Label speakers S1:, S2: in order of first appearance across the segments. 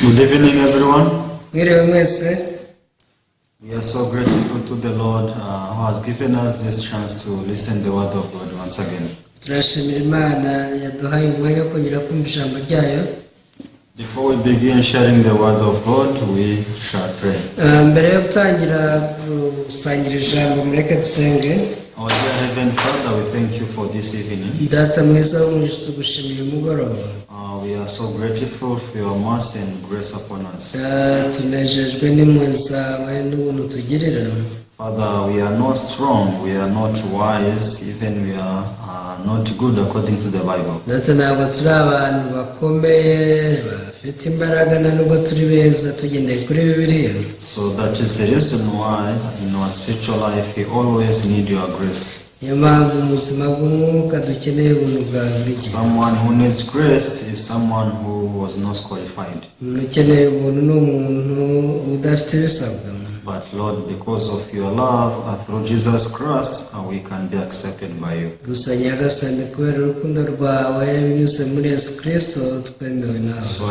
S1: Good evening, everyone.
S2: We
S1: are so grateful to the Lord who has given us this chance to listen to the word of God once again. Before we begin sharing the word of God, we shall pray. Our dear Heavenly Father, we thank you for this evening. We are so grateful for your mercy and grace upon us. Father, we are not strong, we are not wise, even we are not good according to the Bible. So that is the reason why in our spiritual life we always need your grace. Someone who needs grace is someone who was not qualified. But Lord, because of your love through Jesus Christ, we can be accepted by you. So I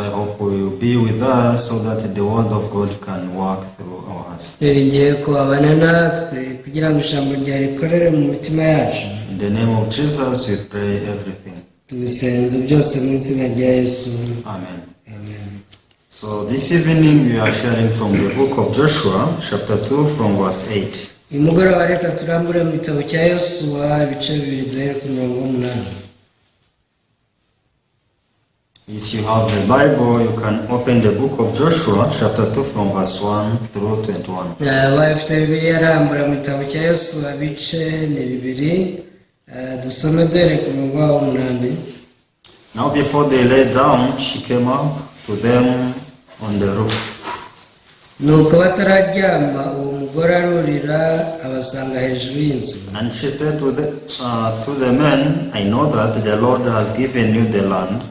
S1: hope you will be with us so that the word of God can work through us. In the name of Jesus, we pray everything. Amen. So this evening we are sharing from the book of Joshua, chapter 2, from verse 8. If you have the Bible, you can open the book of Joshua, chapter 2, from verse 1 through 21. Now before they lay down, she came up to them on the roof. And she said to the men, I know that the Lord has given you the land,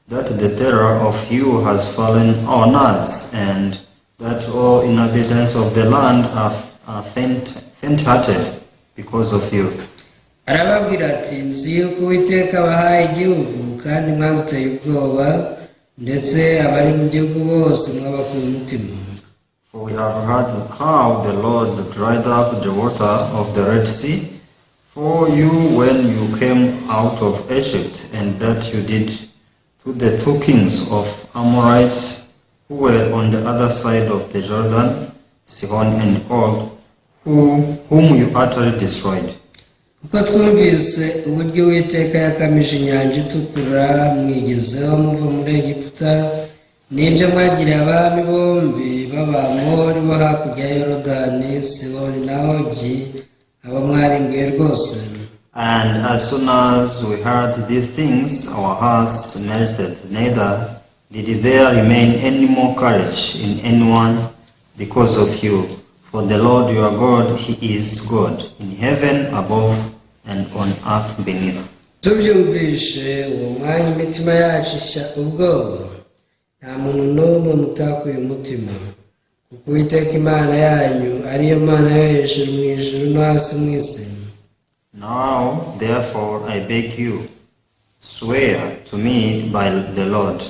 S1: that the terror of you has fallen on us, and that all inhabitants of the land are faint-hearted because of you. For we have heard how the Lord dried up the water of the Red Sea for you when you came out of Egypt, and that you did to the two kings of Amorites who were on the other side of the Jordan, Sihon and Og, whom you utterly destroyed.
S2: Kuko twumvise uburyo Uwiteka yakamije inyanja itukura mwigezeho muva muri Egiputa, n'ibyo mwagiriye abami bombi b'Abamori bo hakurya ya Yorodani, Sihoni na Ogi, abo mwarimbuye rwose.
S1: And as soon as we heard these things, our hearts melted, neither did there remain any more courage in anyone because of you. For the Lord your God, He is God, in heaven above and on earth beneath.
S2: Tubyumvishe uwo mwanya imitima yacu ishya ubwoba, nta muntu n'umwe mutakuye umutima, kuko Uwiteka Imana yanyu ariyo Mana yo hejuru mu ijuru no hasi mu isi.
S1: Now, therefore, I beg you, swear to me by the Lord,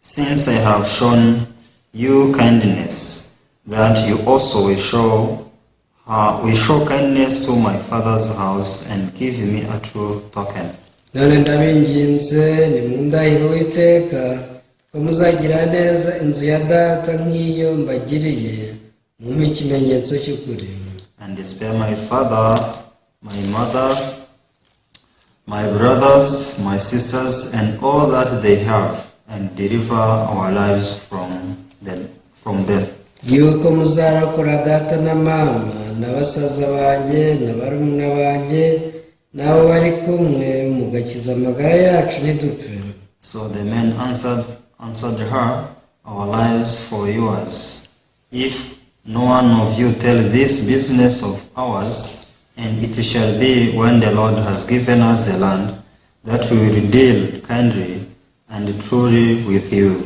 S1: since I have shown you kindness, that you also will show kindness to my father's house and give me a true token.
S2: None ndabinginze nimundahire Uwiteka ko muzagira neza inzu ya data nk'iyo mbagiriye, mumpe ikimenyetso cy'ukuri.
S1: And spare my father, my mother, my brothers, my sisters, and all that they have, and deliver our lives from death.
S2: Yuko muzarakora data na mama n'abasaza banjye n'abarumuna banjye n'abo bari kumwe mugakiza amagara yacu ntidupfe.
S1: So the men answered her, our lives for yours. If no one of you tell this business of ours, and it shall be when the Lord has given us the land, that we will deal kindly and truly with you.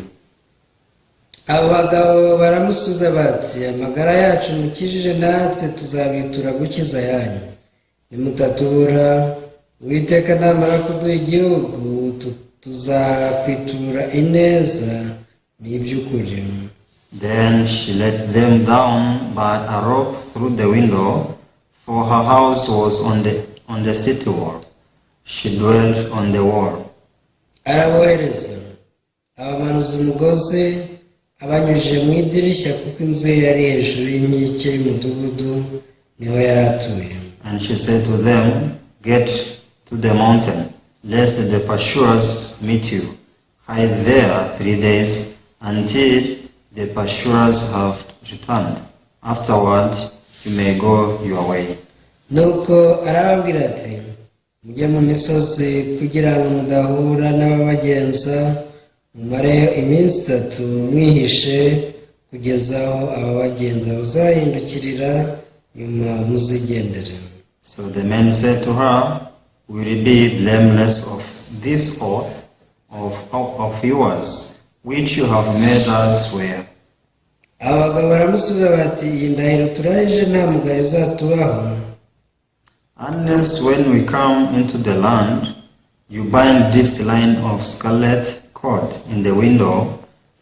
S2: Abagabo baramusubiza bati, amagara yacu mukijije natwe tuzabitura gukiza yanyu. Nimutatubura, Uwiteka namara kuduha igihugu tuzakwitura ineza n'iby'ukuri.
S1: Then she let them down by a rope through the window, for her house was on the city wall. She dwelt on the wall.
S2: Arabohereza abamanuza umugozi abanyujije mu idirishya, kuko inzu ye yari hejuru y'inkike y'umudugudu, niho yari atuye.
S1: And she said to them, "Get to the mountain, lest the pursuers meet you. Hide there 3 days until the pursuers have returned. Afterward, you may go your way."
S2: Nuko arababwira ati, mujye mu misozi kugira ngo mudahura n'ababagenza, mumareyo iminsi 3 mwihishe, kugeza aho ababagenza bazahindukirira, nyuma muzigendere.
S1: So the men said to her, "We will be blameless of this oath of yours, which you have made us swear."
S2: Abagabo baramusubiza bati, iyi ndahiro turahije nta mugayo uzatubaho,
S1: "Unless when we come into the land, you bind this line of scarlet cord in the window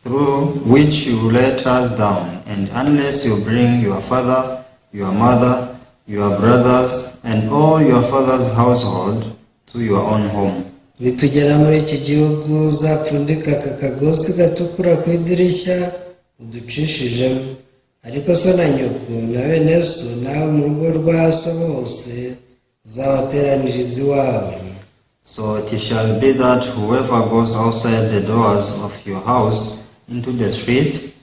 S1: through which you let us down, and unless you bring your father, your mother, your brothers, and all your father's household to your own home."
S2: nitugera muri iki gihugu uzapfundika aka kagozi gatukura ku idirishya uducishijemo, ariko so na nyoko na bene so n'abo mu rugo rwa so bose uzabateraniriza iwawe.
S1: So it shall be that whoever goes outside the doors of your house into the street,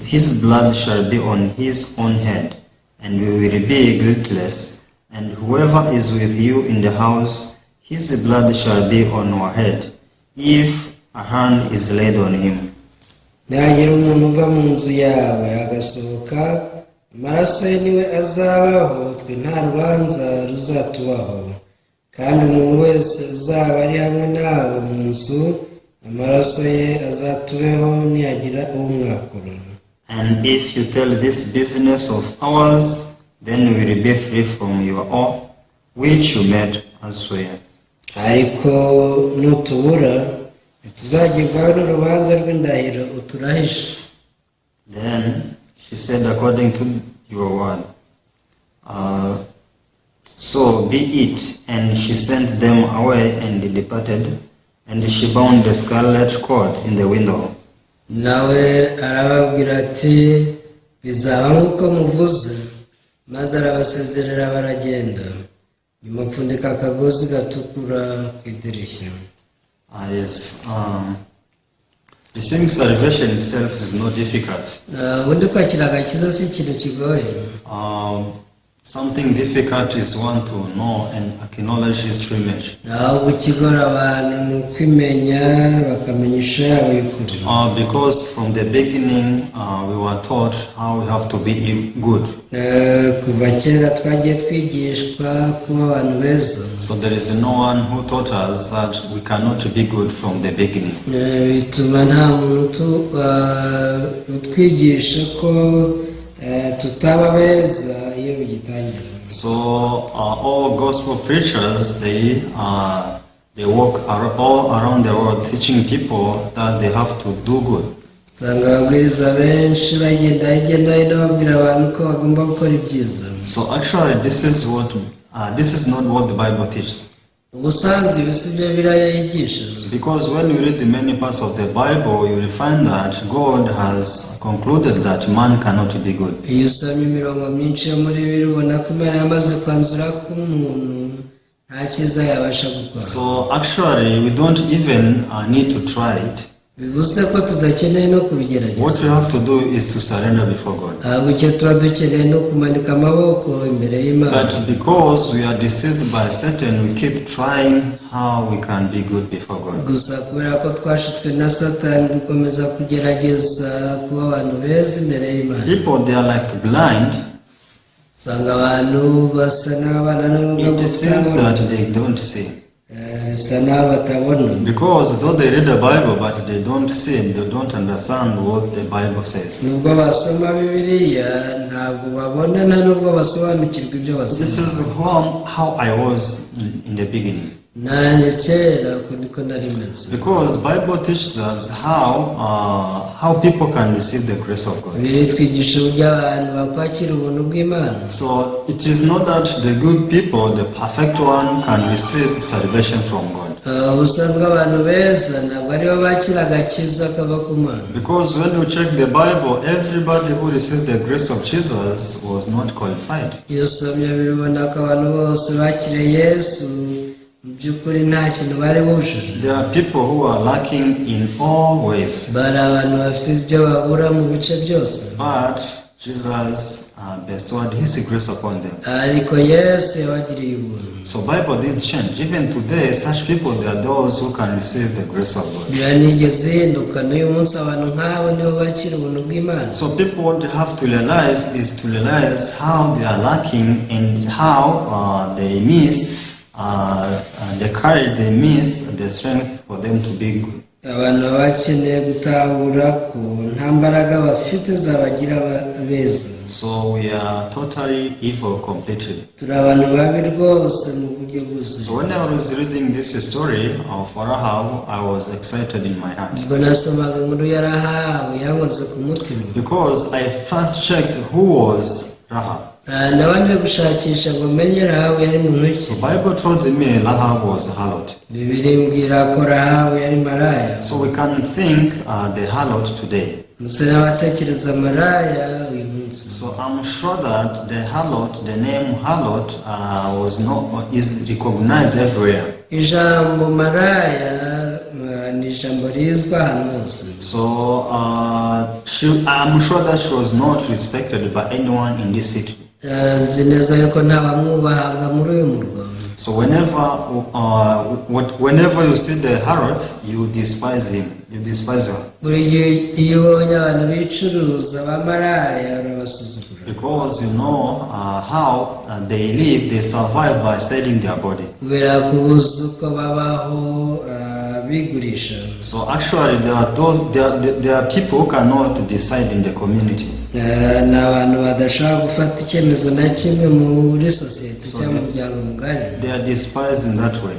S1: his blood shall be on his own head, and we will be guiltless. And whoever is with you in the house, his blood shall be on our head, if a hand is laid on him.
S2: Nagira umuntu uva mu nzu yawe agasohoka, amaraso ye niwe azabaho, twe nta rubanza ruzatubaho. Kandi umuntu wese uzaba ari hamwe nawe mu nzu, amaraso ye azatubeho niyagira umwakura.
S1: And if you tell this business of ours, then we will be free from your oath, which you made us swear.
S2: Ariko nutubura, tuzagirwaho n'urubanza rw'indahiro uturahije.
S1: Then she said, "According to your word, so be it." And she sent them away and departed, and she bound the scarlet cord in the window.
S2: Nawe arababwira ati, bizaba nk'uko muvuze, maze arabasezerera baragenda, nyuma apfundika akagozi gatukura ku idirishya.
S1: Yes. Receiving salvation itself is not difficult.
S2: Ubundi kwakira agakiza si ikintu kigoye.
S1: Something difficult is one to know and acknowledge his true image.
S2: Ahubwo ikigora abantu ni ukwimenya bakamenya ishusho yabo y'ukuri.
S1: Because from the beginning we were taught how we have to be good.
S2: Kuva kera twagiye twigishwa kuba abantu beza.
S1: So there is no one who taught us that we cannot be good from the beginning.
S2: Bituma nta muntu utwigisha ko tutaba beza iyo bigitangira.
S1: So all gospel preachers, they walk all around the world teaching people that they have to do good.
S2: Usanga ababwiriza benshi bagenda hirya no hino babwira abantu ko bagomba gukora ibyiza.
S1: So actually this is not what the Bible teaches.
S2: Ubusanzwe ibi si byo Bibiliya yigisha.
S1: Because when you read the many parts of the Bible, you will find that God has concluded that man cannot be good.
S2: Iyo usoma imirongo myinshi yo muri Bibiliya ubona ko Imana yamaze kwanzura ko umuntu nta cyiza yabasha gukora.
S1: So actually we don't even need to try it.
S2: Bivuze ko tudakeneye no kubigerageza.
S1: What you have to do is to surrender before God.
S2: Icyo tuba dukeneye no kumanika amaboko imbere y'Imana.
S1: But because we are deceived by Satan, we keep trying how we can be good before God.
S2: Gusa kubera ko twashutswe na Satani dukomeza kugerageza kuba abantu beza imbere y'Imana.
S1: People, they are like blind.
S2: Usanga abantu basa n'abana n'ubumuga.
S1: It seems that they don't see.
S2: Bisa n'aho batabona.
S1: Because though they read the Bible, but they don't see, they don't understand what the Bible says.
S2: Nubwo basoma Bibiliya ntabwo babona nta nubwo basobanukirwa ibyo basoma.
S1: This is how I was in the beginning.
S2: nanjye kera uko niko nari meze.
S1: Because Bible teaches us how people can receive the grace of God.
S2: Bibiri twigisha uburyo abantu bakwakira ubuntu bw'Imana.
S1: So it is not that the good people, the perfect one, can receive salvation from God.
S2: Ubusanzwe abantu beza ntabwo aribo bakira agakiza kava ku Mana.
S1: Because when you check the Bible, everybody who received the grace of Jesus was not qualified.
S2: Iyo usomye birabona ko abantu bose bakiriye Yesu mu by'ukuri nta kintu bari bujuje.
S1: There are people who are lacking in all ways.
S2: Bari abantu bafite ibyo babura mu bice byose.
S1: But Jesus bestowed His grace upon them.
S2: Ariko Yesu yabagiriye ubuntu.
S1: So Bible did change. Even today, such people, they are those who can receive the grace of God.
S2: Biranigeze hinduka n'uyu munsi abantu nk'abo nibo bakira ubuntu bw'Imana.
S1: So people what they have to realize is to realize how they are lacking and how they miss the courage, they miss the strength for them to be good.
S2: Abantu bakeneye gutahura ko nta mbaraga bafite zabagira beza.
S1: So we are totally evil completely.
S2: Turi abantu babi rwose mu buryo bwuzuye.
S1: So when I was reading this story of Rahab, I was excited in my heart.
S2: Ubwo nasomaga inkuru ya Rahabu yankoze ku mutima.
S1: Because I first checked who was Rahab.
S2: Nabanje gushakisha ngo menye Rahabu yari muntu ki.
S1: So Bible told me Rahab was a harlot.
S2: Bibiri mbwira ko Rahabu yari maraya.
S1: So we can think the harlot today.
S2: Musa n'abatekereza maraya uyu munsi.
S1: So I'm sure that the harlot, the name harlot, is recognized everywhere.
S2: Ijambo maraya ni ijambo rizwa ahantu hose.
S1: So I'm sure that she was not respected by anyone in this city.
S2: Nzi neza yuko nta bamwubahaga muri uyu murwa.
S1: So whenever you see the harlot, you despise him. You despise her.
S2: Buri gihe iyo ubonye abantu bicuruza abamaraya urabasuzugura.
S1: Because you know how they live, they survive by selling their body.
S2: Kubera kubuza uko babaho bigurisha.
S1: So actually there are people who cannot decide in the community.
S2: Ni abantu badashobora gufata icyemezo na kimwe muri sosiyete cyangwa mu muryango mugari.
S1: They are despised in that way.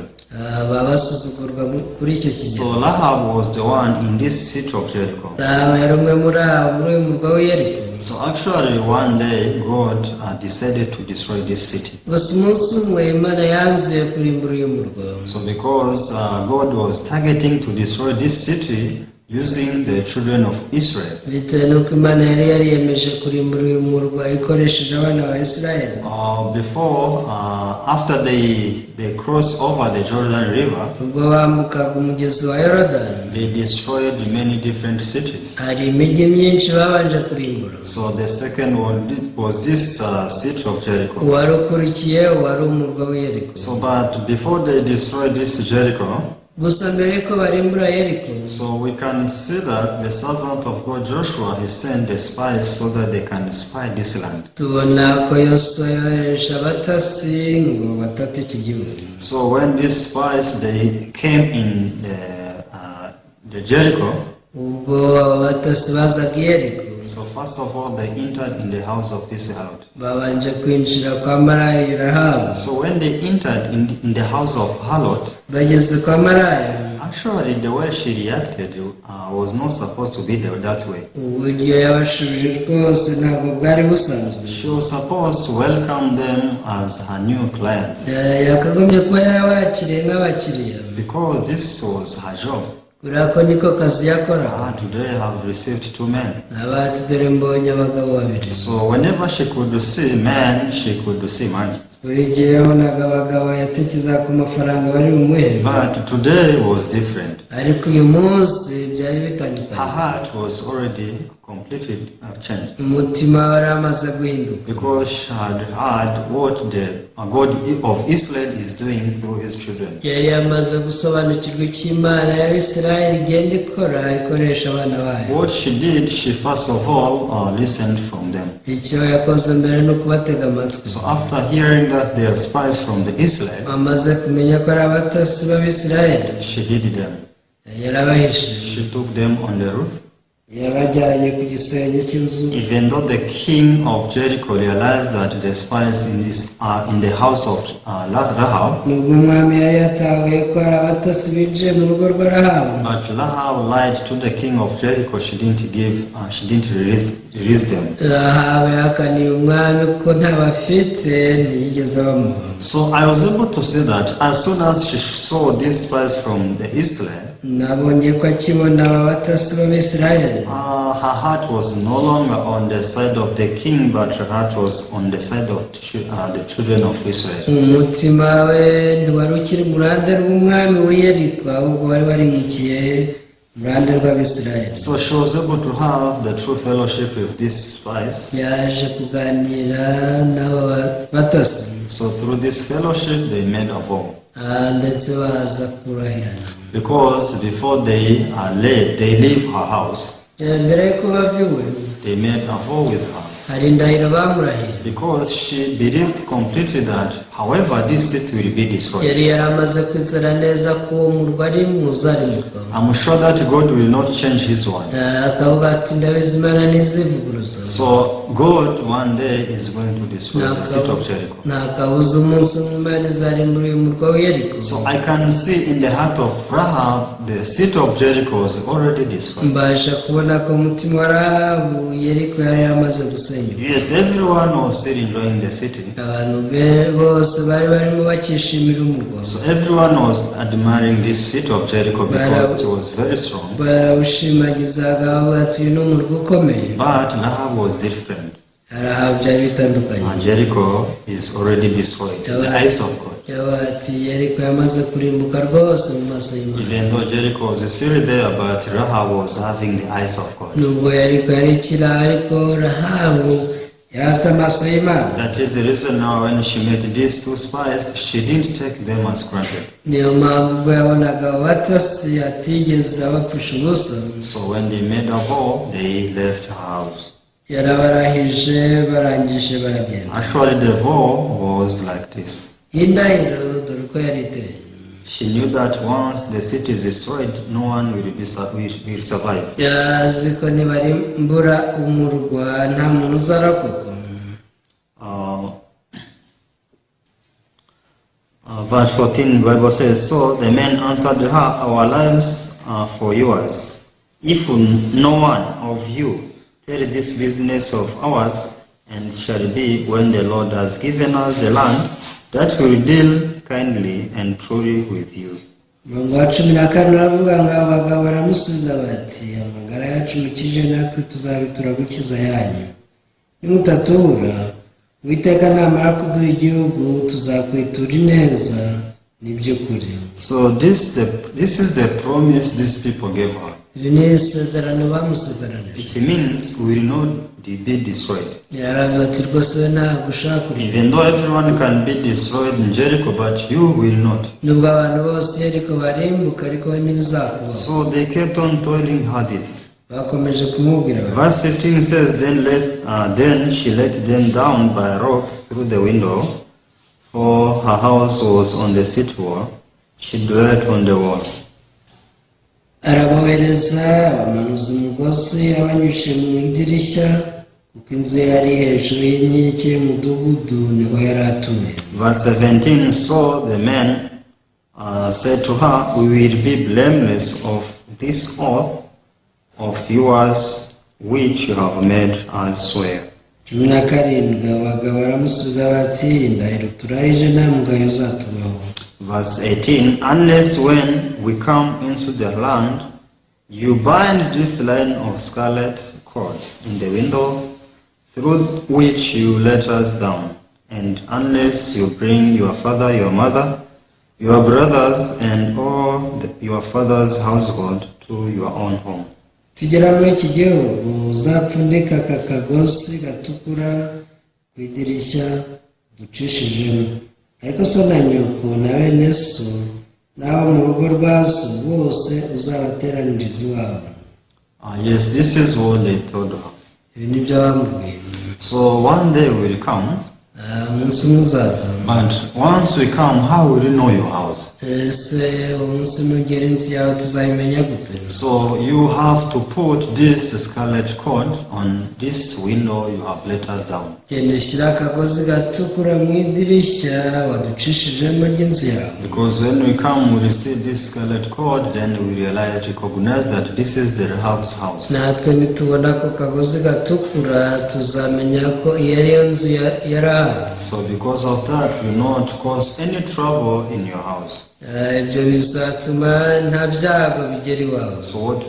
S2: Baba basuzugurwa kuri icyo kigero.
S1: So Rahab was the one in this city of Jericho.
S2: Rahab yari umwe muri abo muri uyu murwa w'Yeriko.
S1: So actually one day God decided to destroy this city.
S2: Gusa umunsi umwe Imana yanzuye kurimbura uyu murwa.
S1: So because God was targeting to destroy this city using the children of Israel.
S2: Bitewe n'uko Imana yari yariyemeje kurimbura uyu murwa ikoresheje abana ba Isirayeli.
S1: After they crossed over the Jordan River,
S2: ubwo bambukaga umugezi wa Yorodani,
S1: they destroyed many different cities.
S2: hari imijyi myinshi babanje kurimbura.
S1: So the second one was this city of Jericho.
S2: Uwari ukurikiye wari umurwa w'Yeriko.
S1: So but before they destroyed this Jericho,
S2: gusa mbere yuko barimbura Yeriko,
S1: so we can see that the servant of God Joshua, he sent the spies so that they can spy this land.
S2: tubona ko Yosuwa yohereje abatasi ngo batate iki gihugu.
S1: So when these spies they came in the Jericho,
S2: ubwo abatasi bazaga Yeriko,
S1: so first of all they entered in the house of this harlot.
S2: babanje kwinjira kwa maraya Rahab.
S1: So when they entered in the house of harlot,
S2: bageze kwa maraya,
S1: actually the way she reacted was not supposed to be that way.
S2: uburyo yabashubije rwose ntabwo bwari busanzwe.
S1: She was supposed to welcome them as her new client,
S2: yakagombye kuba yarabakiriye nk'abakiriya,
S1: because this was her job.
S2: kubera ko niko kazi yakoraga.
S1: Today I have received 2 men.
S2: abati dore mbonye abagabo babiri.
S1: So whenever she could see men, she could see money.
S2: buri gihe yabonaga abagabo yatekereza ku mafaranga bari bumuhe.
S1: But today was different.
S2: ariko uyu munsi byari
S1: Her
S2: bitandukanye.
S1: heart was already completely changed,
S2: umutima wari amaze guhinduka,
S1: because she had heard what the God of Israel is doing through his children.
S2: yari yamaze gusobanukirwa icyo Imana ya Isirayeli igenda ikora ikoresha abana bayo.
S1: What she did, she first of all listened from them.
S2: icyo yakoze mbere no kubatega amatwi.
S1: So after hearing that they are spies from the Israel,
S2: amaze kumenya ko ari abatasi b'Abisirayeli,
S1: she hid them.
S2: yarabahishe.
S1: She took them on the roof.
S2: yabajyanye ku gisenge cy'inzu.
S1: Even though the king of Jericho realized that the spies in the house of Rahab,
S2: nubwo umwami yari yatahuye ko hari abatasi binjiye mu rugo rwa Rahabu,
S1: but Rahab lied to the king of Jericho. She didn't release them.
S2: Rahabu yakaniye umwami ko ntabafite, ntiyigeze bamuha.
S1: So I was able to see that as soon as she saw these spies from the Israel,
S2: nabonye ko akibona aba batasi b'Abisirayeli,
S1: her heart was no longer on the side of the king, but her heart was on the side of the children of Israel.
S2: umutima we ntiwari ukiri mu ruhande rw'umwami w'i Yeriko, ahubwo wari warimukiye mu ruhande rw'Abisirayeli.
S1: So she was able to have the true fellowship with these spies.
S2: yaje kuganira n'aba batasi.
S1: So through this fellowship they made a vow.
S2: ndetse baza kurahirana.
S1: Because before they leave her house,
S2: mbere yuko bava iwe,
S1: they made a vow with her.
S2: hari indahiro bamurahiye.
S1: Because she believed completely that however this city will be destroyed,
S2: yari yaramaze kwizera neza ko umurwa ari muzarimurwa.
S1: I'm sure that God will not change his word.
S2: akavuga ati ndabizi Imana ntizivuguruza.
S1: So God one day is going to destroy the city of Jericho.
S2: ntakabuza umunsi umwe Imana izarimbura uyu murwa w'i Yeriko.
S1: So I can see in the heart of Rahab the city of Jericho was already destroyed.
S2: mbasha kubona ko umutima wa Rahabu Yeriko yari yamaze gusenyuka.
S1: Yes, everyone was still enjoying the city.
S2: abantu bose bari barimo bakishimira umurwa.
S1: So everyone was admiring this city of Jericho because it was very strong.
S2: barawushimagizaga bavuga ati uyu ni umurwa ukomeye.
S1: But Rahab was different.
S2: Rahabu byari bitandukanye.
S1: And Jericho is already destroyed in the eyes of God.
S2: yavuga ati Yeriko yamaze kurimbuka rwose mu maso y'Imana.
S1: Even though Jericho was still there, but Rahab was having the eyes of God.
S2: nubwo Yeriko yari ikiri, ariko Rahabu yari afite amaso y'Imana.
S1: That is the reason now when she met these two spies, she didn't take them as granted.
S2: niyo mpamvu ubwo yabonaga abatasi atigeze abapfusha ubusa.
S1: So when they made a vow, they left her house.
S2: yarabarahije barangije baragenda.
S1: Actually, the vow was like this.
S2: indahiro dore uko yari iteye.
S1: She knew that once the city is destroyed, no one will survive.
S2: yarazi ko nibarimbura umurwa nta muntu uzarokoka.
S1: Verse 14, the Bible says, So the men answered her, Our lives are for yours. If no one of you tell this business of ours, and shall be when the Lord has given us the land, that will deal kindly and truly with you.
S2: umurongo wa 14 uravuga ngo abagabo baramusubiza bati amagara yacu mukije natwe tuzabitura gukiza yanyu. nimutatubura Uwiteka namara kuduha igihugu tuzakwitura ineza n'iby'ukuri.
S1: So this is the promise these people gave her.
S2: iri ni isezerano bamusezeranije.
S1: It means we will not be destroyed.
S2: yaravuze ati rwose we ntabwo ushaka kurimbuka.
S1: Even though everyone can be destroyed in Jericho, but you will not.
S2: nubwo abantu bose Yeriko barimbuka, ariko we ntibizakubaho.
S1: So they kept on telling her this.
S2: bakomeje kumubwira bati.
S1: Verse 15 says, Then she let them down by a rope through the window, for her house was on the city wall. She dwelt on the wall.
S2: arabohereza bamanuza umugozi abanyuze mu idirishya, kuko inzu yari hejuru y'inkike y'umudugudu, niho yari atuye.
S1: Verse 17, So the men said to her, We will be blameless of this oath of yours which you have made us swear.
S2: 17 abagabo baramusubiza bati indahiro turahije nta mugayo uzatubaho.
S1: Verse 18, Unless when we come into the land, you bind this line of scarlet cord in the window through which you let us down, and unless you bring your father, your mother, your brothers, and all your father's household to your own home.
S2: tugera muri iki gihugu uzapfundika aka kagozi gatukura ku idirishya ducishijemo, ariko so na nyoko na bene so n'abo mu rugo rwa so bose uzabateraniriza iwabo.
S1: Yes, this is what they told her.
S2: ibi ni byo bamubwiye.
S1: So one day will come,
S2: umunsi muzaza.
S1: But once we come, how will you know your house?
S2: Ese umunsi nugera inzu yawe tuzayimenya gute?
S1: So you have to put this scarlet cord on this window you have let us down.
S2: Genda ushyira akagozi gatukura mu idirishya waducishijemo ry'inzu yawe.
S1: Because when we come, we see this scarlet cord, then we recognize that this is the Rahab's house.
S2: Natwe nitubona ko kagozi gatukura tuzamenya ko iyo ari yo nzu ya Rahabu.
S1: So because of that, we will not cause any trouble in your house.
S2: Ibyo bizatuma nta byago bigera iwawe.
S1: So what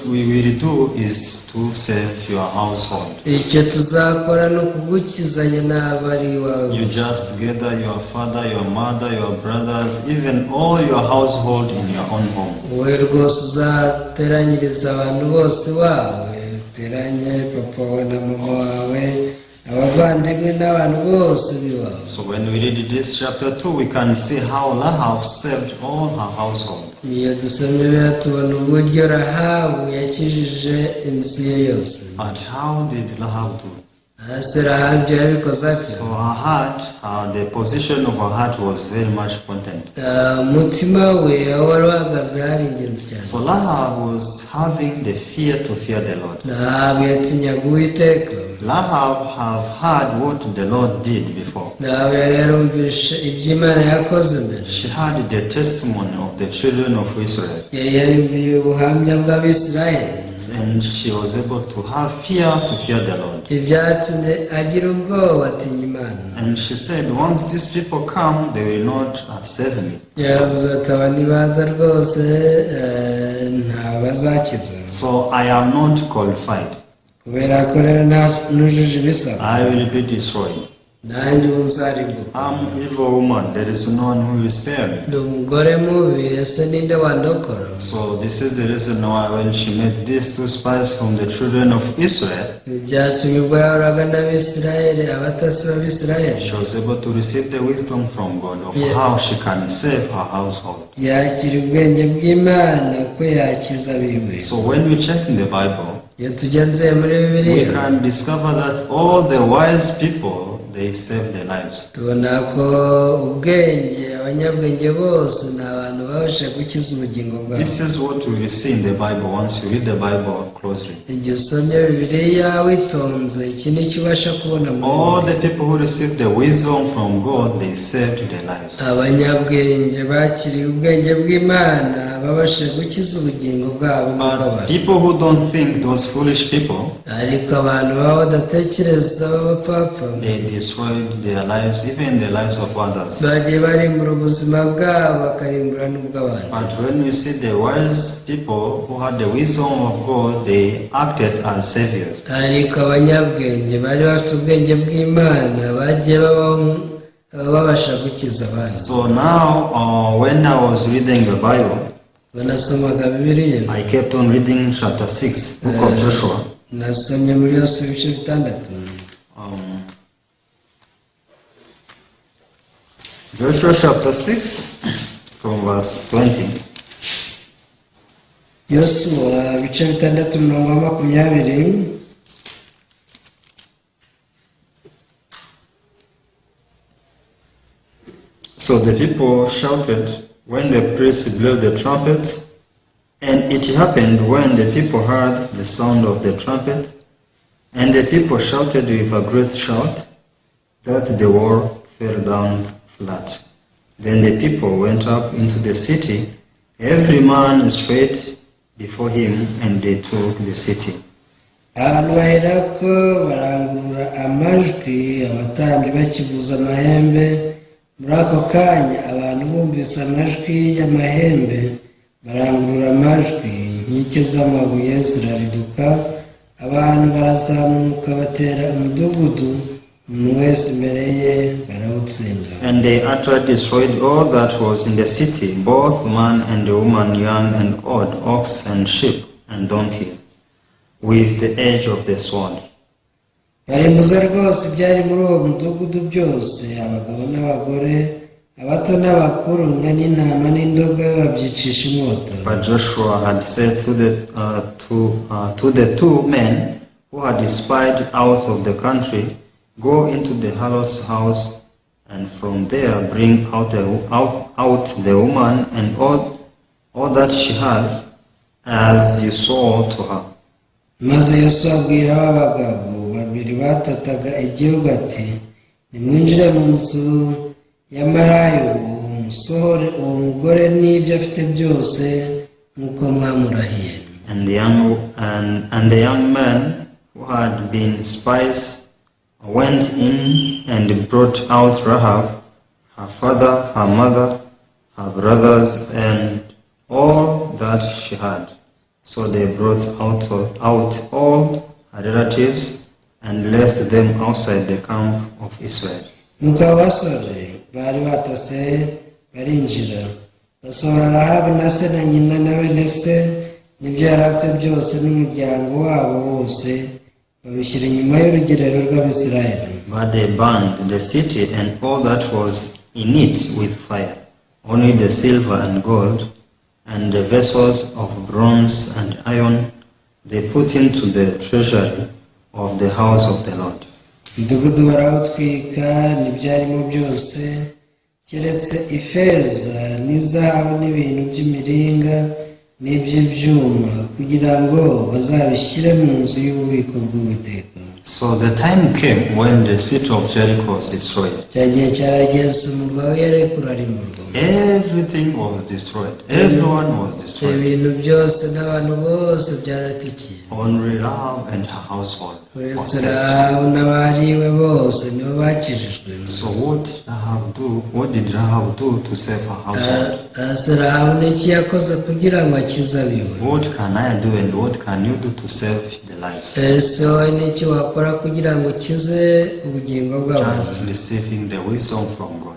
S1: we will do is to save your household.
S2: Icyo tuzakora ni ukugukizanya n'abari iwawe.
S1: You just gather your father, your mother, your brothers, even all your household in your own home.
S2: Wowe rwose uzateranyiriza abantu bose wawe, uteranye papa wawe na mama wawe, abavandimwe n'abantu bose biwawe.
S1: So when we read this chapter 2, we can see how Rahab saved all her household.
S2: Iyo dusomye biba tubona uburyo Rahabu yakijije inzu ye yose.
S1: But how did Rahab do?
S2: Ese Rahabu yabikoze ate?
S1: So her heart, the position of her heart was very much important.
S2: Umutima we aho wari uhagaze hari ingenzi cyane.
S1: So Rahab was having the fear to fear the Lord.
S2: Rahabu yatinyaga Uwiteka.
S1: Rahab have heard what the Lord did before.
S2: Rahabu yari yarumvishe ibyo Imana yakoze mbere.
S1: She had the testimony of the children of Israel.
S2: Yari yarumviye ubuhamya bw'Abisirayeli.
S1: And she was able to have fear to fear the Lord.
S2: Ibyatumye agira ubwoba atinya Imana.
S1: And she said, once these people come, they will not save me.
S2: Yaravuze ati aba nibaza rwose ntabazakiza.
S1: So I am not qualified.
S2: Kubera ko rero nujuje ibisaba.
S1: I will be destroyed.
S2: Nanjye ubu nzarimbuka.
S1: I'm an evil woman. There is no one who will spare me.
S2: Ndi umugore mubi, ese ninde wandokora?
S1: So this is the reason why when she met these two spies from the children of Israel,
S2: Byatumye ubwo yahoraga n'Abisirayeli, abatasi b'Abisirayeli,
S1: she was able to receive the wisdom from God of how she can save her household.
S2: yakira ubwenge bw'Imana ko yakiza abiwe.
S1: So when we check in the Bible,
S2: Iyo tugenzuye muri
S1: we
S2: Bibiliya
S1: can discover that all the wise people, they save their lives.
S2: tubona ko ubwenge, abanyabwenge bose ni abantu babasha gukiza ubugingo bwabo.
S1: This is what we will see in the Bible once you read the Bible closely.
S2: Igihe usomye Bibiliya witonze, iki ni cyo ubasha kubona muri
S1: All the people who received the wisdom from God, they saved their lives.
S2: abanyabwenge bakiriye ubwenge bw'Imana babasha gukiza ubugingo bwabo
S1: But
S2: n'ubw'abandi.
S1: people who don't think, those foolish people,
S2: Ariko abantu baba badatekereza b'abapfapfa
S1: they destroyed their lives, even the lives of others.
S2: bagiye barimbura ubuzima bwabo bakarimbura n'ubw'abandi.
S1: But when you see the wise people who had the wisdom of God, they acted as saviors.
S2: Ariko abanyabwenge bari bafite ubwenge bw'Imana bagiye babaho babasha gukiza abandi.
S1: So now, when I was reading the Bible,
S2: Nasomaga Bibiliya,
S1: I kept on reading chapter 6, book of Joshua.
S2: nasomye muri yose ibice bitandatu.
S1: Joshua chapter 6, from verse 20.
S2: Yosuwa ibice bitandatu mirongo makumyabiri.
S1: So the people shouted when the priest blew the trumpet, and it happened when the people heard the sound of the trumpet, and the people shouted with a great shout, that the wall fell down flat. Then the people went up into the city, every man straight before him, and they took the city.
S2: Abantu baherako barangurura amajwi, abatambyi bakivuza amahembe. Muri ako kanya abantu bumvise amajwi y'amahembe barangurura amajwi, inkike z'amabuye zirariduka, abantu barazamuka batera umudugudu, umuntu wese imbere ye barawutsinda.
S1: And they utterly destroyed all that was in the city, both man and woman, young and old, ox and sheep and donkeys, with the edge of the sword.
S2: Barimbuza rwose ibyari muri uwo mudugudu byose, abagabo n'abagore, abato n'abakuru, inka n'intama n'indogobe babyicisha inkota.
S1: But Joshua had said to the two men who had spied out of the country, Go into the harlot's house, and from there bring out the woman and all that she has, as you saw to her.
S2: maze Yesu abwira abagabo babiri batataga igihugu ati, nimwinjire mu nzu ya Marayo, musohore uwo mugore n'ibyo afite byose nk'uko mwamurahiye.
S1: And the young men who had been spies went in and brought out Rahab, her father, her mother, her brothers, and all that she had. So they brought out all her relatives and left them outside the camp of Israel.
S2: Nuko abasore bari batase barinjira, basohora Rahabu na se na nyina na bene se n'ibyo yari afite byose n'umuryango wabo wose, babishyira inyuma y'urugerero rw'Abisirayeli.
S1: But they burned the city and all that was in it with fire. Only the silver and gold and the vessels of bronze and iron they put into the treasury of the house of the Lord.
S2: Umudugudu barawutwika n'ibyarimo byose, keretse ifeza n'izahabu n'ibintu by'imiringa n'iby'ibyuma, kugira ngo bazabishyire mu nzu y'ububiko bw'Uwiteka.
S1: So the time came when the city of Jericho was destroyed. Everything was destroyed. Everyone was destroyed. Only Rahab and her household was saved. So what did Rahab do to save her household? What can I do and what can you do to save the lives? Just receiving the wisdom from God.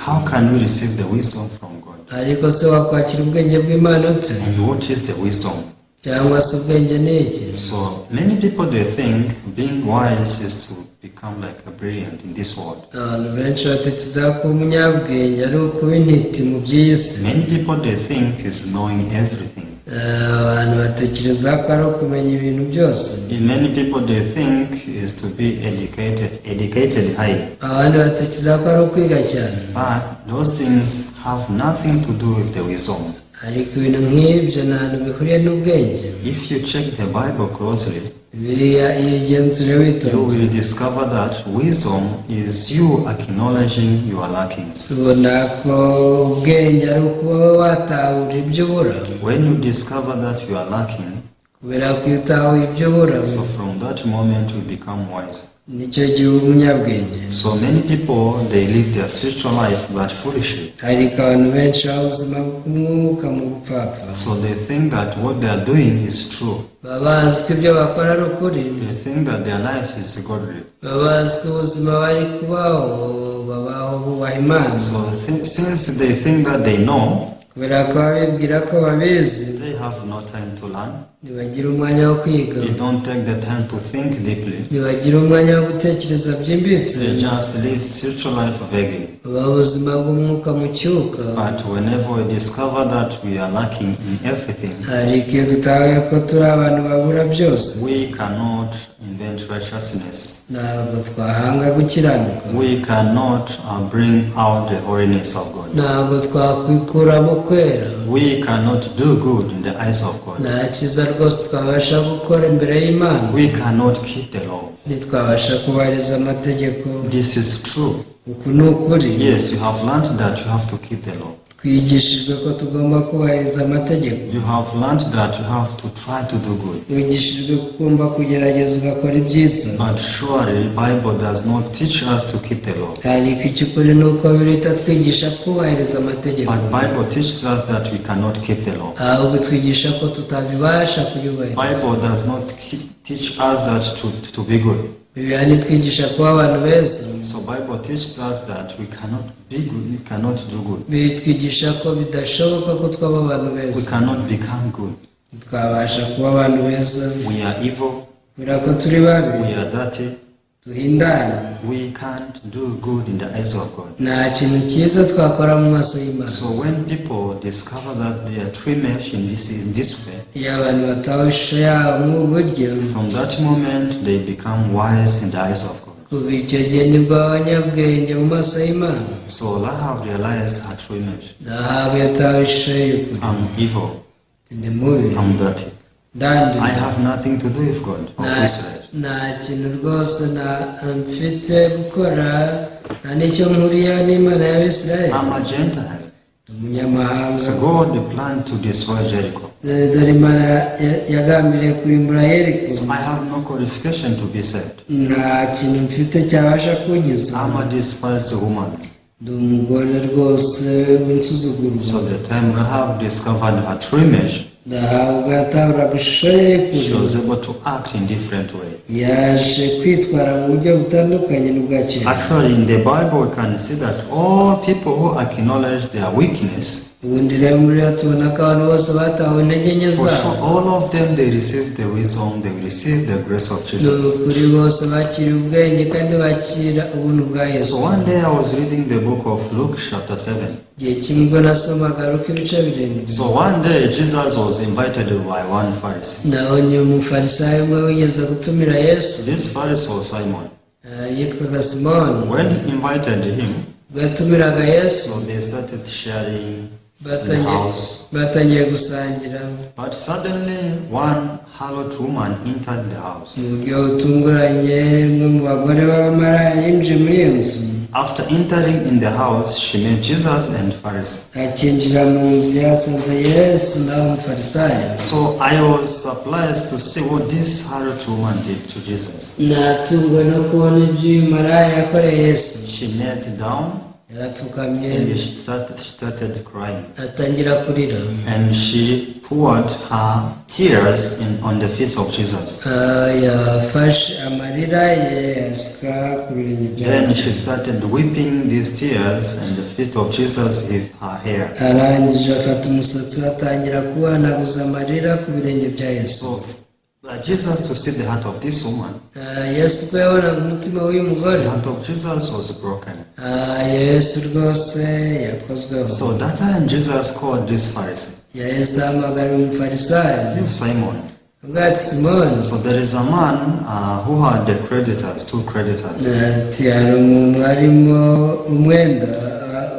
S1: How can we receive the wisdom from God? And what is the wisdom? So many people, they think being wise is to become like a brilliant in this world. Many people, they think is knowing everything. Many people, they think is to be educated high. But those things have nothing to do with the wisdom. If you check the Bible closely, you will discover that wisdom is you acknowledging your lackings. When you discover that you are lacking, so from that moment you become wise. So many people, they live their spiritual life but foolishly. So they think that what they are doing is true. They think that their life is godly. So since they think that they know, they have no time to learn. They don't take the time to think deeply. They just live spiritual life vaguely. But whenever we discover that we are lacking in everything, we cannot invent righteousness. We cannot bring out the holiness of God. We cannot do good in the eyes of God. We cannot keep the law. This is true. Yes, you have learned that you have to keep the law. You have learned that you have to try to do good. But surely the Bible does not teach us to keep the law. But the Bible teaches us that we cannot keep the law. The Bible does not teach us that to be good. So Bible teaches us that we cannot be good, we cannot do good. We cannot become good. We are evil. We are dirty.
S2: duhindanye
S1: we can't do good in the eyes of God.
S2: nta kintu cyiza twakora mu maso y'Imana.
S1: So when people discover that they are true mesh in this way,
S2: iyo abantu batawe ishusho yabo mu buryo,
S1: from that moment they become wise in the eyes of God.
S2: kuva icyo gihe nibwo abanyabwenge mu maso y'Imana.
S1: So Rahab realized her true image.
S2: Rahabu yatawe ishusho y'ukuri.
S1: I'm evil.
S2: Ndi mubi.
S1: I'm dirty.
S2: Ndandi.
S1: I have nothing to do with God of Israel.
S2: Nta kintu rwose mfite gukora, nta n'icyo nkuriyeho n'Imana y'Abisirayeli.
S1: I'm a Gentile.
S2: Umunyamahanga.
S1: So God planned to destroy Jericho.
S2: Dore Imana yagambiriye kurimbura Yeriko.
S1: So I have no qualification to be saved.
S2: Nta kintu mfite cyabasha kunkiza.
S1: I'm a despised woman.
S2: Ndi umugore rwose w'insuzugurwa.
S1: So the time Rahab discovered her true image,
S2: Rahabu yatahuraga ishusho ye
S1: she
S2: kure.
S1: was able to act in different ways.
S2: Yaje kwitwara mu buryo butandukanye n'ubwa kera.
S1: Actually, in the Bible, we can see that all people who acknowledge their weakness,
S2: ubundi rero muri yo tubona ko abantu bose batawe intege nke
S1: for
S2: zabo.
S1: sure, all of them, they received the wisdom, they received the grace of Jesus.
S2: Kuri bose bakira ubwenge kandi bakira ubuntu bwa Yesu.
S1: So one day I was reading the book of Luke chapter 7.
S2: Igihe kimwe ubwo nasomaga Luka ibice 7.
S1: So one day Jesus was invited by one Pharisee.
S2: Nabonye umufarisayo umwe wigeze gutumira Yesu.
S1: This Pharisee was Simon.
S2: Yitwaga Simoni.
S1: When he invited him,
S2: ubwo yatumiraga Yesu,
S1: so they started sharing in the house.
S2: batangiye gusangira.
S1: But suddenly one harlot woman entered the house.
S2: Mu buryo butunguranye umwe mu bagore b'abamaraya yinjiye muri iyo nzu.
S1: After entering in the house, she met Jesus and Pharisee.
S2: Akinjira mu nzu yasanze Yesu n'umufarisayo.
S1: So I was surprised to see what this harlot woman did to Jesus.
S2: Natungwa no kubona ibyo uyu maraya yakoreye Yesu.
S1: She knelt down
S2: Yarapfukamye
S1: and she started crying.
S2: atangira kurira.
S1: And she poured her tears on the feet of Jesus.
S2: Yafashe amarira ye asuka ku birenge bya
S1: Then
S2: Yesu.
S1: she started weeping these tears and the feet of Jesus with her hair.
S2: Arangije afata umusatsi we atangira kuwanaguza amarira ku birenge bya Yesu.
S1: So Jesus, to see the heart of this woman,
S2: Yesu ubwo yabonaga umutima w'uyu mugore,
S1: the heart of Jesus was broken.
S2: Yesu rwose yakozweho.
S1: So that time Jesus called this Pharisee.
S2: Yesu ahamagara umufarisayo.
S1: You Simon.
S2: Avuga ati Simoni.
S1: So there is a man who had the creditors, two creditors.
S2: Ati hari umuntu harimo umwenda,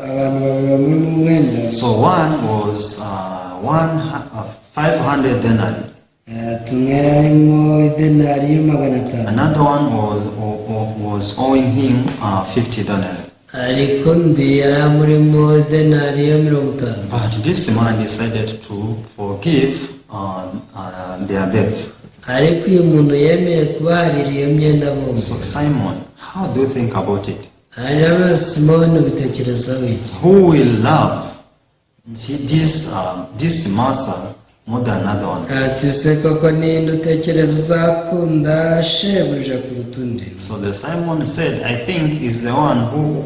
S2: abantu babiri bamuri mu mwenda.
S1: So one was 500 denarii.
S2: Tumwe harimo idenari y'Magana500.
S1: Another one was owing him 50 denarii.
S2: Ariko undi yari amurimo idenari ya 50.
S1: But this man decided to forgive their debts.
S2: Ariko uyu muntu yemeye kubaharira iyo myenda bombi.
S1: So Simon, how do you think about it?
S2: Hanyuma Simoni ubitekerezaho iki?
S1: Who will love this master more than another one?
S2: Ati se koko ninde utekereza uzakunda shebuja kuruta undi?
S1: So the Simon said, I think is the one who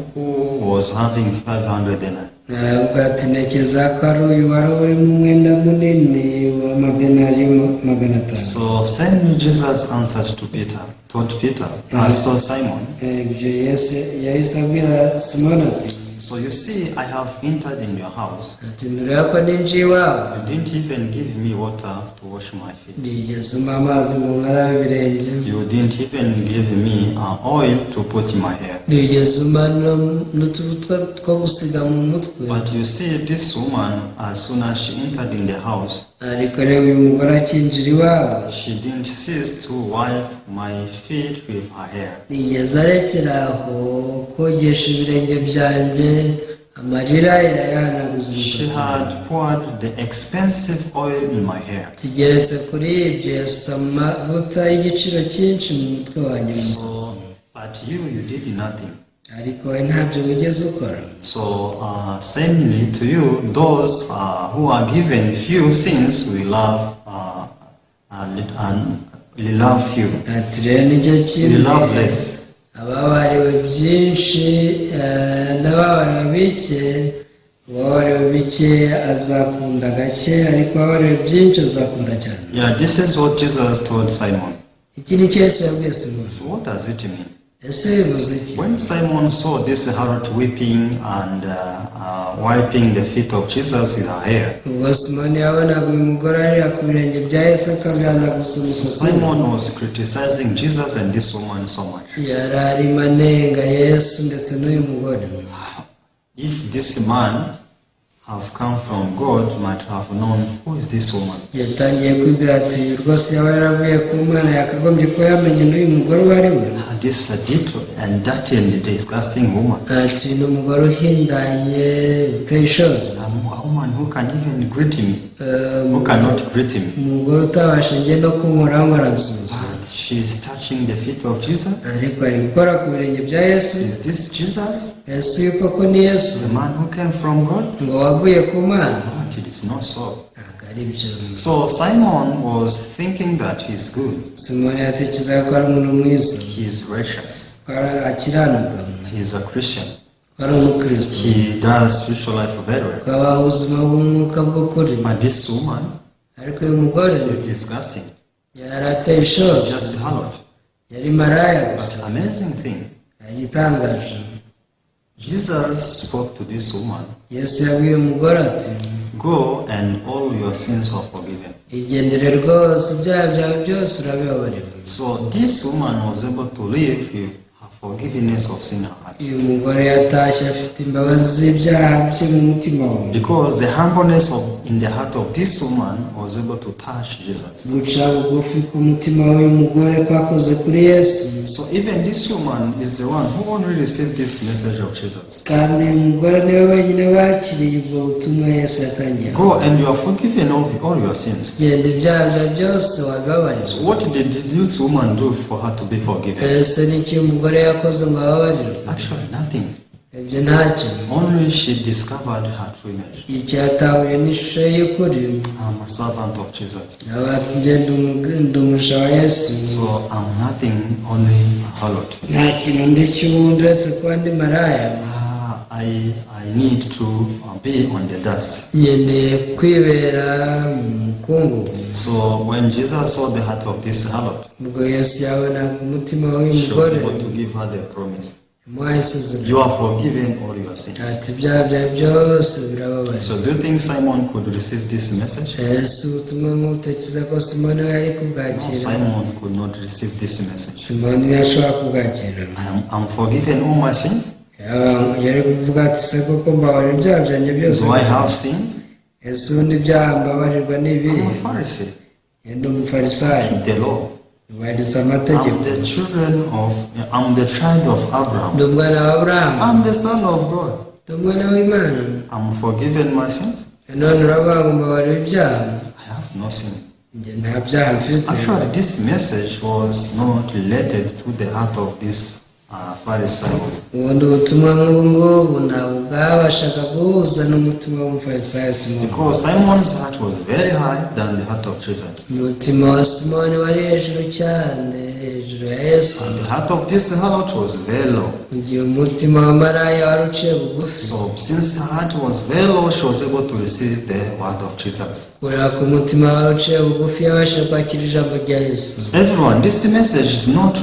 S1: was having 500 denarii.
S2: Aravuga ati ntekereza ko ari uyu wari uri mu mwenda munini w'amadenari 500.
S1: So same Jesus answered to Peter, told Simon.
S2: Ibyo Yesu yahise abwira Simoni ati,
S1: So you see, I have entered in your house.
S2: ati ntureba ko ninjiye iwawe.
S1: You didn't even give me water to wash my feet.
S2: Nigeze umpa amazi ngo nkarabe ibirenge.
S1: You didn't even give me oil to put in my hair.
S2: Nigeze umpa n'utuvuta two gusiga mu mutwe.
S1: But you see, this woman, as soon as she entered in the house,
S2: ariko rero uyu mugore akinjira iwawe,
S1: she didn't cease to wipe my feet with her hair.
S2: nigeze arekera aho kogesha ibirenge byanjye amarira yayanaguza
S1: She
S2: umusatsi.
S1: had poured the expensive oil in my hair.
S2: Tugeretse kuri ibyo yasutse amavuta y'igiciro cyinshi mu mutwe wanjye mu musatsi.
S1: So, but you did nothing.
S2: Ariko we ntabyo wigeze ukora.
S1: So, same to you, those who are given few things will love few.
S2: Ati rero nicyo
S1: Will
S2: kintu
S1: love less.
S2: ababariwe byinshi n'ababariwe bike, uwabariwe bike azakunda gake, ariko ababariwe byinshi azakunda cyane.
S1: Yeah, this is what Jesus told Simon.
S2: Iki ni cyo Yesu yabwiye Simoni.
S1: So what does it mean?
S2: ese bivuze iki?
S1: When Simon saw this harlot weeping and wiping the feet of Jesus with her hair,
S2: ubwo simoni yabonaga uyu mugore arira ku birenge bya yesu akabihanaguza umusatsi,
S1: Simon was criticizing Jesus and this woman so much.
S2: yari arimo anenga yesu ndetse n'uyu mugore.
S1: If this man have come from God, might have known who is this woman.
S2: yatangiye kwibwira ati uyu rwose yaba yaravuye ku Mana, yakagombye kuba yamenye n'uyu mugore uwo ari we.
S1: This and dirty and disgusting woman.
S2: ati ni umugore uhindanye uteye ishozi,
S1: A woman who can even greet me, who cannot greet me.
S2: umugore utabasha njye no kunkoraho ngo aransuhuza.
S1: She is touching the feet of Jesus.
S2: ariko ari gukora ku birenge bya yesu.
S1: Is this Jesus,
S2: ese uyu koko ni yesu,
S1: the man who came from God?
S2: ngo wavuye ku Mana?
S1: But it is not so.
S2: ntabwo ari byo.
S1: So Simon was thinking that he is good,
S2: simoni yatekerezaga ko ari umuntu mwiza,
S1: he is righteous,
S2: ko akiranuka,
S1: he is a Christian,
S2: ko ari umukristo,
S1: he does spiritual life very well.
S2: ko abaha ubuzima bw'umwuka bw'ukuri.
S1: But this woman
S2: ariko uyu mugore
S1: is disgusting,
S2: yari ateye ishozi,
S1: just a harlot.
S2: yari maraya
S1: But
S2: gusa.
S1: amazing thing,
S2: yagitangaje,
S1: Jesus spoke to this woman,
S2: yesu yabwiye umugore ati
S1: go and all your sins are forgiven.
S2: igendere rwose, ibyaha byawe byose urabibabariwe.
S1: So this woman was able to live with her forgiveness of sin in her heart.
S2: uyu mugore yatashye afite imbabazi z'ibyaha bye mu mutima we,
S1: Because the humbleness in the heart of this woman was able to touch Jesus.
S2: guca bugufi ku mutima w'uyu mugore kwakoze kuri yesu.
S1: So even this woman is the one who only received this message of Jesus.
S2: kandi uyu mugore niwe wenyine bakiriye ubwo butumwa yesu yatangiye.
S1: Go and you are forgiven of all your sins.
S2: genda ibyaha byawe byose wabibabariwe.
S1: So what did this woman do for her to be forgiven?
S2: ese ni iki umugore yakoze ngo ababarirwe?
S1: Actually nothing.
S2: ibyo ntacyo.
S1: Only she discovered her true image.
S2: icyo yatahuye n'ishusho y'ukuri.
S1: I'm a servant of Jesus.
S2: abati ngenda umuja wa yesu.
S1: So I'm nothing, only a harlot.
S2: nta kintu ndi cy'ubundi uretse kuba ndi maraya.
S1: I need to be on the dust.
S2: ngendeye kwibera mu mukungugu.
S1: So when Jesus saw the heart of this harlot,
S2: ubwo yesu yabonaga umutima w'uyu
S1: she was
S2: mugore,
S1: able to give her the promise.
S2: yamuhaye isezerano
S1: You are forgiven all your sins.
S2: ati ibyaha byawe byose birababaye.
S1: So do you think Simon could receive this message?
S2: ese ubutumwa nk'ubutekereza ko simoni we yari
S1: No,
S2: kubwakira?
S1: Simon could not receive this message.
S2: simoni ntiyashobora kubwakira.
S1: I'm forgiven all my sins.
S2: yari kuvuga ati se koko mbabarira ibyaha byanjye byose?
S1: Do I have sins?
S2: ese ubundi ibyaha mbabarirwa ni ibihe?
S1: I'm a Pharisee.
S2: ndi umufarisayo,
S1: Keep the law.
S2: yubahiriza amategeko.
S1: I'm the child of Abraham.
S2: ndi umwana wa aburahamu,
S1: I'm the son of God.
S2: ndi umwana w'imana.
S1: I'm forgiven my sins.
S2: none uravuga ngo mbabarira ibyaha?
S1: I have no sin.
S2: njye nta byaha mfite.
S1: Actually, this message was not related to the heart of this Pharisee.
S2: ubundi ubutumwa nk'ubu ngubu ntabwo bwabashaga guhuza n'umutima w'umufarisayo simoni.
S1: Because Simon's heart was very high than the heart of Jesus.
S2: umutima wa simoni wari hejuru cyane, hejuru ya yesu.
S1: And the heart of this harlot was very low.
S2: mu gihe umutima wa maraya wari uciye bugufi.
S1: So since her heart was very low, she was able to receive the word of Jesus.
S2: kubera ko umutima wari uciye bugufi yabasha kwakira ijambo rya yesu.
S1: So everyone, this message is not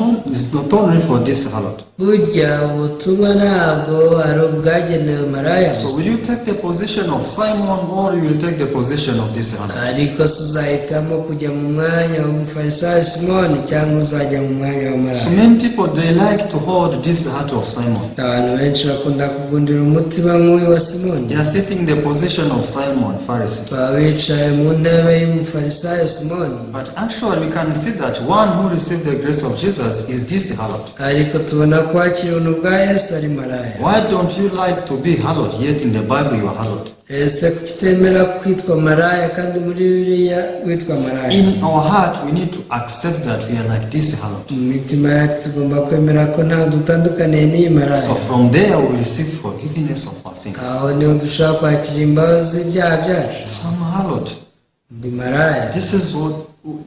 S1: only for this harlot.
S2: burya ubutumwa ntabwo ari ubwagenewe maraya
S1: So
S2: gusa.
S1: will you take the position of Simon or you will take the position of this harlot?
S2: ariko se uzahitamo kujya mu mwanya w'umufarisayo simoni cyangwa uzajya mu mwanya wa maraya?
S1: So many people, they like to hold this heart of Simon.
S2: abantu benshi bakunda kugundira umutima nk'uyu wa simoni.
S1: They are sitting the position of Simon, Pharisee.
S2: baba bicaye mu ntebe y'umufarisayo simoni.
S1: But actually we can see that one who received the grace of Jesus is this harlot.
S2: ariko tubona kwakira ubuntu bwa yesu ari maraya.
S1: Why don't you like to be harlot, yet in the Bible you are harlot?
S2: ese kutemera kwitwa maraya kandi muri bibiliya witwa maraya?
S1: In our heart we need to accept that we are like this harlot.
S2: mu mitima yacu tugomba kwemera ko nta dutandukaniye n'iyi maraya.
S1: So from there we receive forgiveness of our sins.
S2: aho niho dushobora kwakira imbabazi z'ibyaha byacu.
S1: So I'm a harlot.
S2: ndi maraya.
S1: This is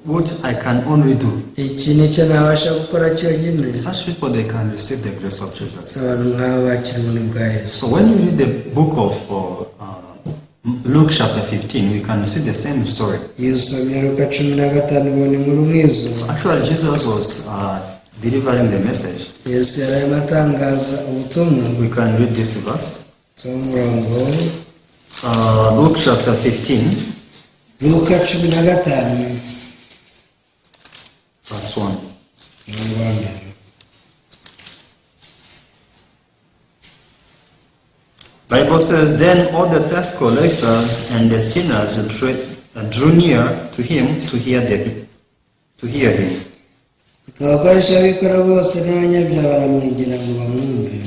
S1: what I can only do.
S2: iki nicyo nabasha gukora cyonyine.
S1: Such people, they can receive the grace of Jesus.
S2: abantu nk'abo bakira ubuntu bwa yesu.
S1: So when you read the book of Luke chapter 15, we can see the same story.
S2: iyo usomye Luka 15 ubona inkuru nk'izo.
S1: Actually, Jesus was delivering the message.
S2: Yesu yarimo atangaza ubutumwa.
S1: We can read this verse.
S2: Umurongo
S1: Luke chapter 15,
S2: Luka 15
S1: verse 1. Bible says, then all the tax collectors and the sinners drew near to him to hear him.
S2: abakoresha b'ikoro bose n'abanyabyaha baramwegera ngo bamwumve.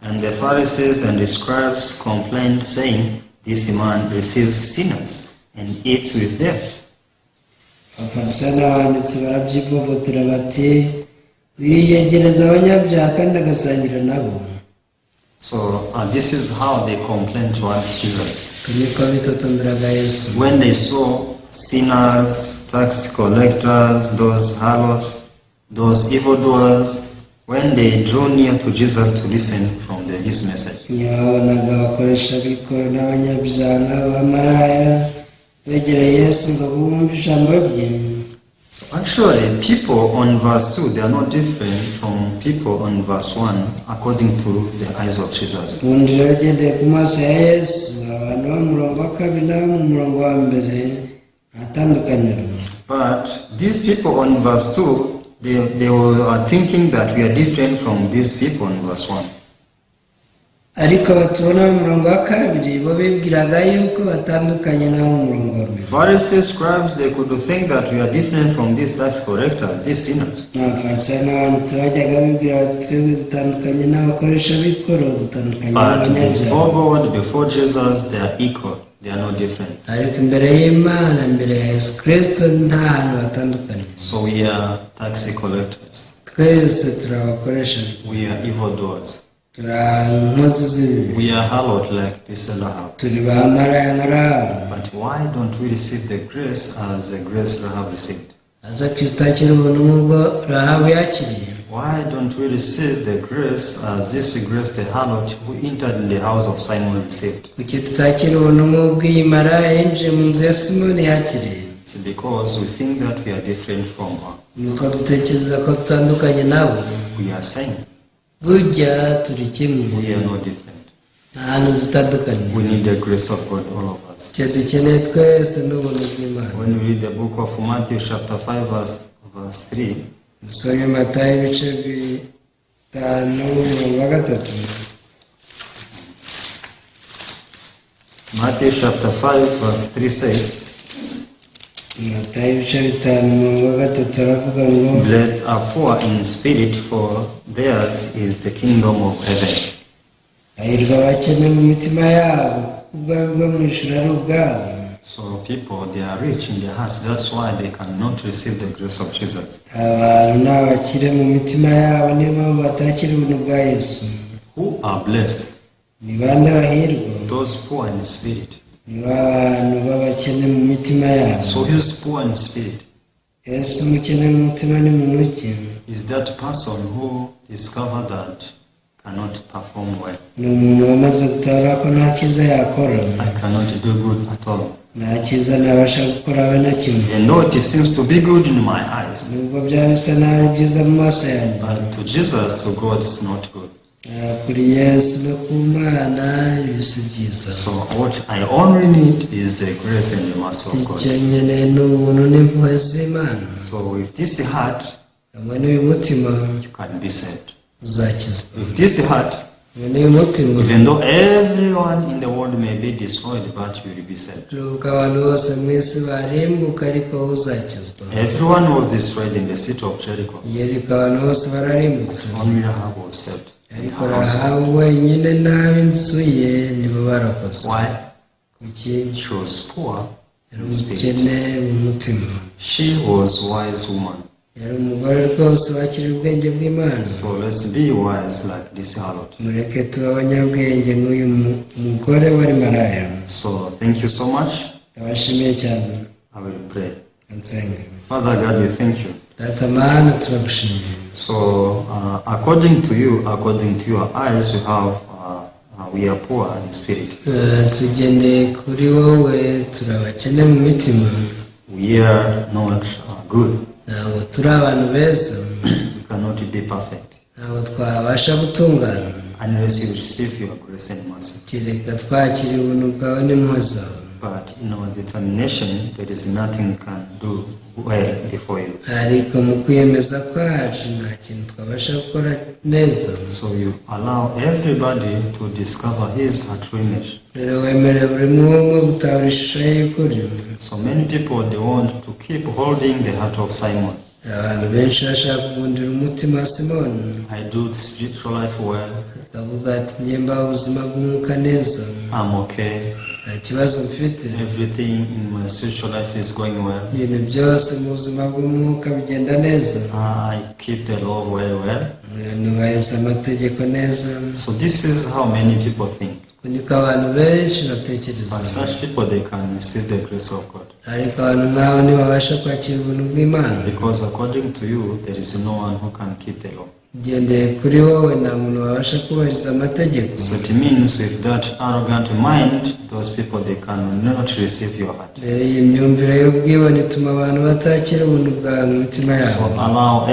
S1: And the Pharisees and the scribes complained, saying, this man receives sinners and eats with them.
S2: Abafarisayo n'abanditsi barabyivovotera bati biyegereza abanyabyaha kandi agasangira nabo.
S1: So this is how they complained toward Jesus.
S2: Niko bitotomberaga Yesu.
S1: When they saw sinners, tax collectors, those harlots, those evildoers, when they drew near to Jesus to listen from his message.
S2: Yabonaga abakoresha b'ikoro n'abanyabyaha n'abamaraya begereye Yesu ngo bumve ijambo rye.
S1: So actually, people on verse 2, they are not different from people on verse 1 according to the eyes of Jesus.
S2: Ubundi rero ugendeye ku maso ya Yesu, abantu bo mu murongo wa kabiri n'abo mu murongo wa mbere ntatandukaniro.
S1: But these people on verse 2, they were thinking that we are different from these people in verse 1.
S2: Ariko batubona mu murongo wa kabiri bo bibwiraga yuko batandukanye n'abo mu murongo wa mbere.
S1: Pharisees, scribes, they could think that we are different from these tax collectors, these sinners.
S2: Abafarisayo n'abanditsi bajyaga bibwira bati twebwe dutandukanye n'abakoresha b'ikoro, dutandukanye
S1: But
S2: n'abanyabyaha.
S1: before God, before Jesus, they are equal. They are not different.
S2: Ariko imbere y'Imana, imbere ya Yesu Kristo nta hantu batandukanye.
S1: So we are tax collectors.
S2: Twese turi abakoresha,
S1: We are evildoers.
S2: turi inkozi z'ibibi,
S1: We are hallowed like this Rahab.
S2: turi bamaraya nka Rahabu.
S1: But why don't we receive the grace as the grace Rahab received?
S2: Aza tutakira ubuntu nk'ubwo Rahabu yakiriye.
S1: Why don't we receive the grace as this grace the harlot who entered in the house of Simon received?
S2: Kuki tutakira ubuntu nk'ubwo iyi maraya yinjiye mu nzu ya Simoni yakiriye?
S1: It's because we think that we are different from her.
S2: Nuko dutekereza ko dutandukanye nabo.
S1: We are same.
S2: Burya turi kimwe,
S1: We are not different.
S2: nta hantu dutandukanye.
S1: We need the grace of God, all of us.
S2: Icyo dukeneye twese ni ubuntu bw'Imana.
S1: When we read the book of Matthew chapter 5 verse 3,
S2: Dusome Matayo ibice 5 umurongo wa 3.
S1: Matthew chapter 5 verse 3 says,
S2: Matayo ibice 5 umurongo wa 3 aravuga ngo
S1: blessed are poor in spirit, for theirs is the kingdom of heaven.
S2: hahirwa abakene mu mitima yabo, ubwami bwo mu ijuru ari ubwabo.
S1: So people, they are rich in their hearts. That's why they cannot receive the grace of Jesus.
S2: Abantu ni abakire mu mitima yabo, niyo mpamvu batakira ubuntu bwa Yesu.
S1: Who are blessed?
S2: Ni bande bahirwa?
S1: Those poor in spirit.
S2: Ni abantu b'abakene mu mitima yabo.
S1: So who's poor in spirit?
S2: Yesu umukene mu mutima ni mu muki?
S1: Is that person who discovered that cannot perform well.
S2: Ni umuntu wamaze gutara ko nta cyiza yakora.
S1: I cannot do good at all.
S2: Nta cyiza nabasha gukora habe na kimwe.
S1: And though it seems to be good in my eyes,
S2: Nubwo byaba bisa nabi byiza mu maso yanjye,
S1: but to Jesus, to God, it's not good.
S2: kuri Yesu no ku Mana ibisi byiza.
S1: So what I only need is the grace and the mercy of God.
S2: Icyo nkeneye ni ubuntu n'impuhwe z'Imana.
S1: So with this heart,
S2: hamwe n'uyu mutima
S1: you can be saved.
S2: uzakizwa.
S1: With this heart,
S2: hamwe n'uyu mutima,
S1: even though everyone in the world may be destroyed, but you will be saved.
S2: nuko abantu bose mu isi barimbuka ariko uzakizwa.
S1: Everyone was destroyed in the city of Jericho.
S2: Yeriko abantu bose bararimbutse,
S1: Only Rahab was saved.
S2: ariko Rahabu wenyine n'ab'inzu ye nibo barakoze.
S1: Why?
S2: Kuki?
S1: She was poor
S2: Yari
S1: in spirit.
S2: umukene mu mutima,
S1: She was wise woman.
S2: yari umugore rwose wakira ubwenge bw'Imana.
S1: So let's be wise like this harlot.
S2: Mureke tuba abanyabwenge nk'uyu mugore wari maraya.
S1: So thank you so much.
S2: Ndabashimiye cyane.
S1: I will pray.
S2: Ansenge.
S1: Father God, we thank you.
S2: Data Mana turagushimiye.
S1: So according to you, according to your eyes, you have we are poor in spirit.
S2: Tugendeye kuri wowe turi abakene mu mitima.
S1: We are not good.
S2: Ntabwo turi abantu beza.
S1: We cannot be perfect.
S2: ntabwo twabasha gutungana
S1: unless you receive your grace and mercy.
S2: kereka twakira ubuntu bwawe n'impuhwe.
S1: But in our determination, there is nothing we can do well before you.
S2: ariko mu kwiyemeza kwacu nta kintu twabasha gukora neza.
S1: So you allow everybody to discover his true image.
S2: rero wemerera buri umwe gutahura ishusho ye y'ukuri.
S1: So many people, they want to keep holding the heart of Simon.
S2: abantu benshi bashaka kugundira umutima wa Simoni.
S1: I do the spiritual life well.
S2: akavuga ati njye mbaho ubuzima bw'umwuka neza,
S1: I'm okay.
S2: nta kibazo mfite,
S1: Everything in my spiritual life is going well.
S2: ibintu byose mu buzima bw'umwuka bigenda neza,
S1: I keep the law very well.
S2: nubahiriza amategeko neza.
S1: So this is how many people think.
S2: uko niko abantu benshi batekereza.
S1: But such people, they can receive the grace of God.
S2: ariko abantu nk'abo ntibabasha kwakira ubuntu bw'Imana.
S1: Because according to you, there is no one who can keep the law.
S2: ugendeye kuri wowe nta muntu wabasha kubahiriza amategeko.
S1: So it means with that arrogant mind, those people, they cannot receive your heart.
S2: rero iyi myumvire y'ubwibone ituma abantu batakira ubuntu bwawe mu mitima
S1: So
S2: yabo.
S1: allow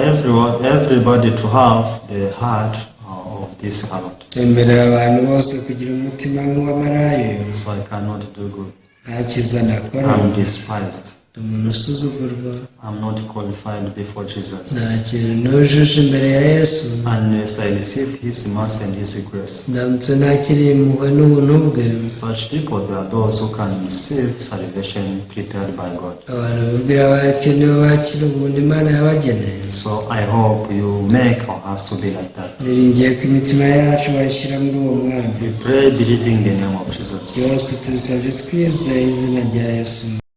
S1: everybody to have the heart of this harlot.
S2: twemerera abantu bose kugira umutima nk'uw'amarayo.
S1: So I cannot do good.
S2: nta cyiza nakora,
S1: I'm despised.
S2: ndi umuntu usuzugurwa,
S1: I'm not qualified before Jesus.
S2: nta kintu nujuje imbere ya Yesu.
S1: Unless I receive his mercy and his grace.
S2: ndamutse nakiriye impuhwe n'ubuntu bwe.
S1: Such people, they are those who can receive salvation prepared by God.
S2: abantu bibwira bakenewe bakira ubuntu Imana yabageneye.
S1: So I hope you make our hearts to be like that.
S2: niringiye ko imitima yacu bayishyira muri uwo mwanya.
S1: We pray believing the name of Jesus.
S2: byose tubisabye twizeye izina rya Yesu.